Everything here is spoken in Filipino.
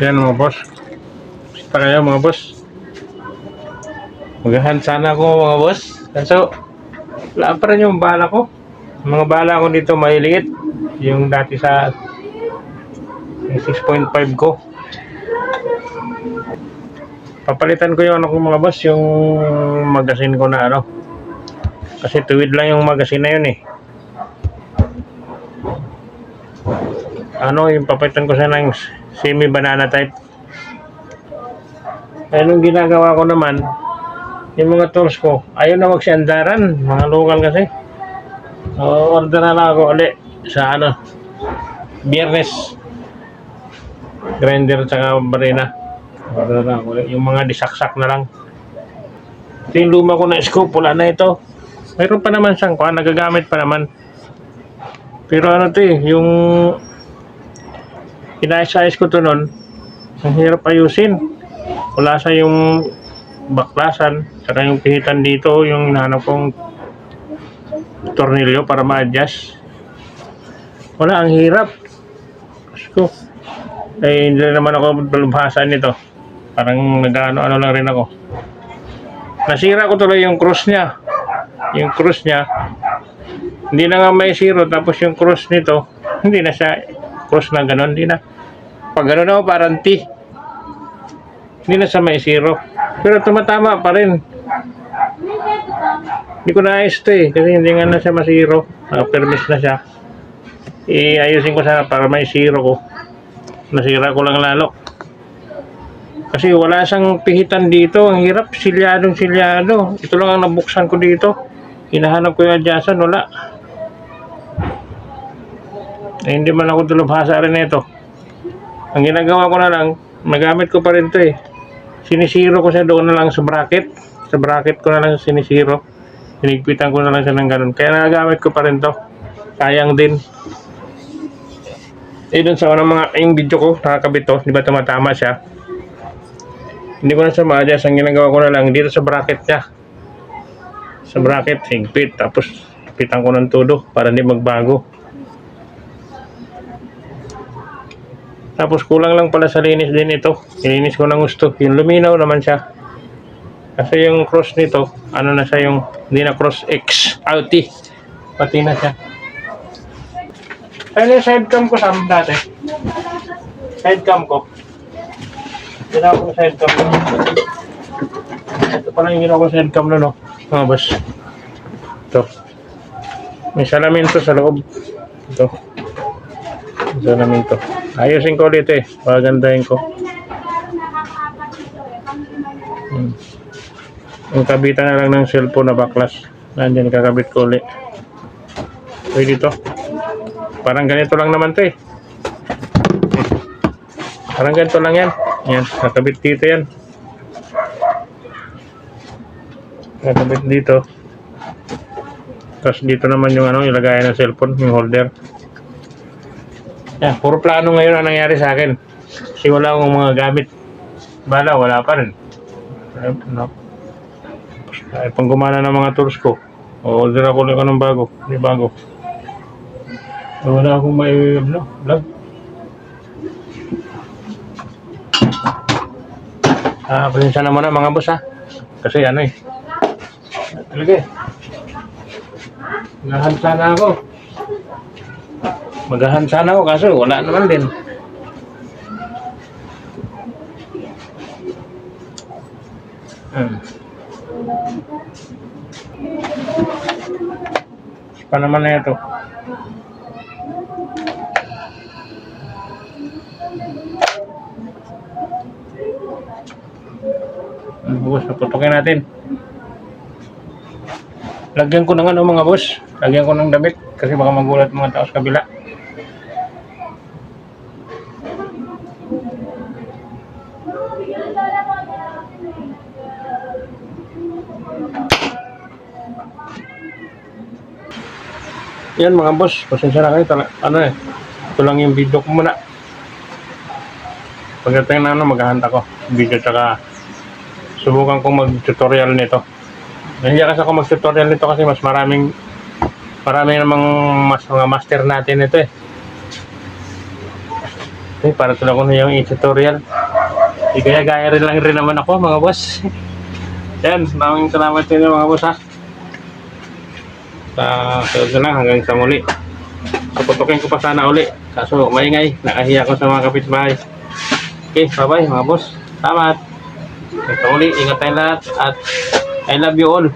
Yan mga boss. Basta kayo mga boss. Magahan sana ako mga boss. Kaso, wala pa rin yung bala ko. Mga bala ko dito maliliit. Yung dati sa yung 6.5 ko. Papalitan ko yung ano ko mga boss. Yung magazine ko na ano. Kasi tuwid lang yung magazine na yun eh. Ano yung papalitan ko sana yung semi-banana type. Eh nung ginagawa ko naman, yung mga tools ko, ayaw na magsiandaran, mga local kasi. Order na lang ako ulit sa ano, Biyernes. Grinder tsaka barina. Order na ako ulit. Yung mga disaksak na lang. Ito yung luma ko na scoop, wala na ito. Mayroon pa naman siyang kuha, nagagamit pa naman. Pero ano to eh, yung inayos ko to nun, ang hirap ayusin. Wala sa yung baklasan, saka yung pihitan dito, yung hinahanap kong tornilyo para ma-adjust. Wala, ang hirap. Ko. Eh, hindi naman ako balubhasan nito. Parang nag-ano-ano lang rin ako. Nasira ko tuloy yung cross niya. Yung cross niya, hindi na nga may zero, tapos yung cross nito, hindi na siya cross na gano'n, hindi na. Pag gano'n ako, parang T. Hindi na siya may zero. Pero tumatama pa rin. Hindi ko naayos ito eh, kasi hindi nga na siya ma-zero. Permis na siya. Iayusin ko sana para may zero ko. Nasira ko lang lalo. Kasi wala siyang pihitan dito. Ang hirap, silyadong silyado. Ito lang ang nabuksan ko dito. Hinahanap ko yung adjustan, wala. Eh, hindi man ako tulubhasa rin ito. Ang ginagawa ko na lang, nagamit ko pa rin ito eh. Sinisiro ko siya doon na lang sa bracket. Sa bracket ko na lang sinisiro. Hinigpitan ko na lang siya ng ganun. Kaya nagamit ko pa rin to. Sayang din. Eh doon sa unang mga yung video ko, nakakabit to. Di ba tumatama siya? Hindi ko na siya ma-adjust. Ang ginagawa ko na lang dito sa bracket niya. Sa bracket, higpit. Tapos pitan ko ng todo para hindi magbago. Tapos kulang lang pala sa linis din ito. Ilinis ko ng gusto. Yung luminaw naman siya. Kasi yung cross nito, ano na siya yung, hindi na cross X, outie. Pati na siya. Ano yung sidecam ko sa dati? Sidecam ko. Ginawa ko yung sidecam ko. Ito pala yung ginawa ko sidecam na no. Mga boss. Ito. May salamin to sa loob. Ito. May salamin to. Ayusin ko ulit eh. Pagandahin ko. Yung kabitan na lang ng cellphone na baklas. Nandiyan kakabit ko ulit. Pwede to. Parang ganito lang naman to eh. Parang ganito lang yan. Yan. Nakabit dito yan. Nakabit dito. Tapos dito naman yung ano, ilagayan ng cellphone, yung holder. Yan, puro plano ngayon ang nangyari sa akin. Kasi wala akong mga gamit. Bala, wala pa rin. No. Ay, pang gumana ng mga tools ko. O-order ako lang ng bago. Hindi bago. So, wala akong may vlog. Pasensya na muna mga boss ha. Kasi ano eh. Talaga eh. Magahan sana ako. Magahan sana ako kaso wala naman din. Pa naman na ito. Boss, putukin natin. Lagyan ko ng ano mga boss. Lagyan ko ng damit kasi baka magulat mga tao sa kabila. Yan mga boss, pasensya na kayo. Ano eh, ito lang yung video ko muna. Pagdating na ano, maghahanta ko video tsaka subukan kong mag-tutorial nito. Hindi kasi ako mag-tutorial nito kasi mas marami namang mga master natin ito eh. Para tulad ko na yung tutorial. Gaya-gaya rin naman ako mga boss. Yan, maraming salamat sa inyo mga boss ha. Sa sunod na lang hanggang sa muli. Puputukin ko pa sana uli. Kaso maingay, nakahiya ko sa mga kapitbahay. Okay, bye-bye mga boss. Salamat. Hanggang sa muli, ingat tayong lahat at I love you all.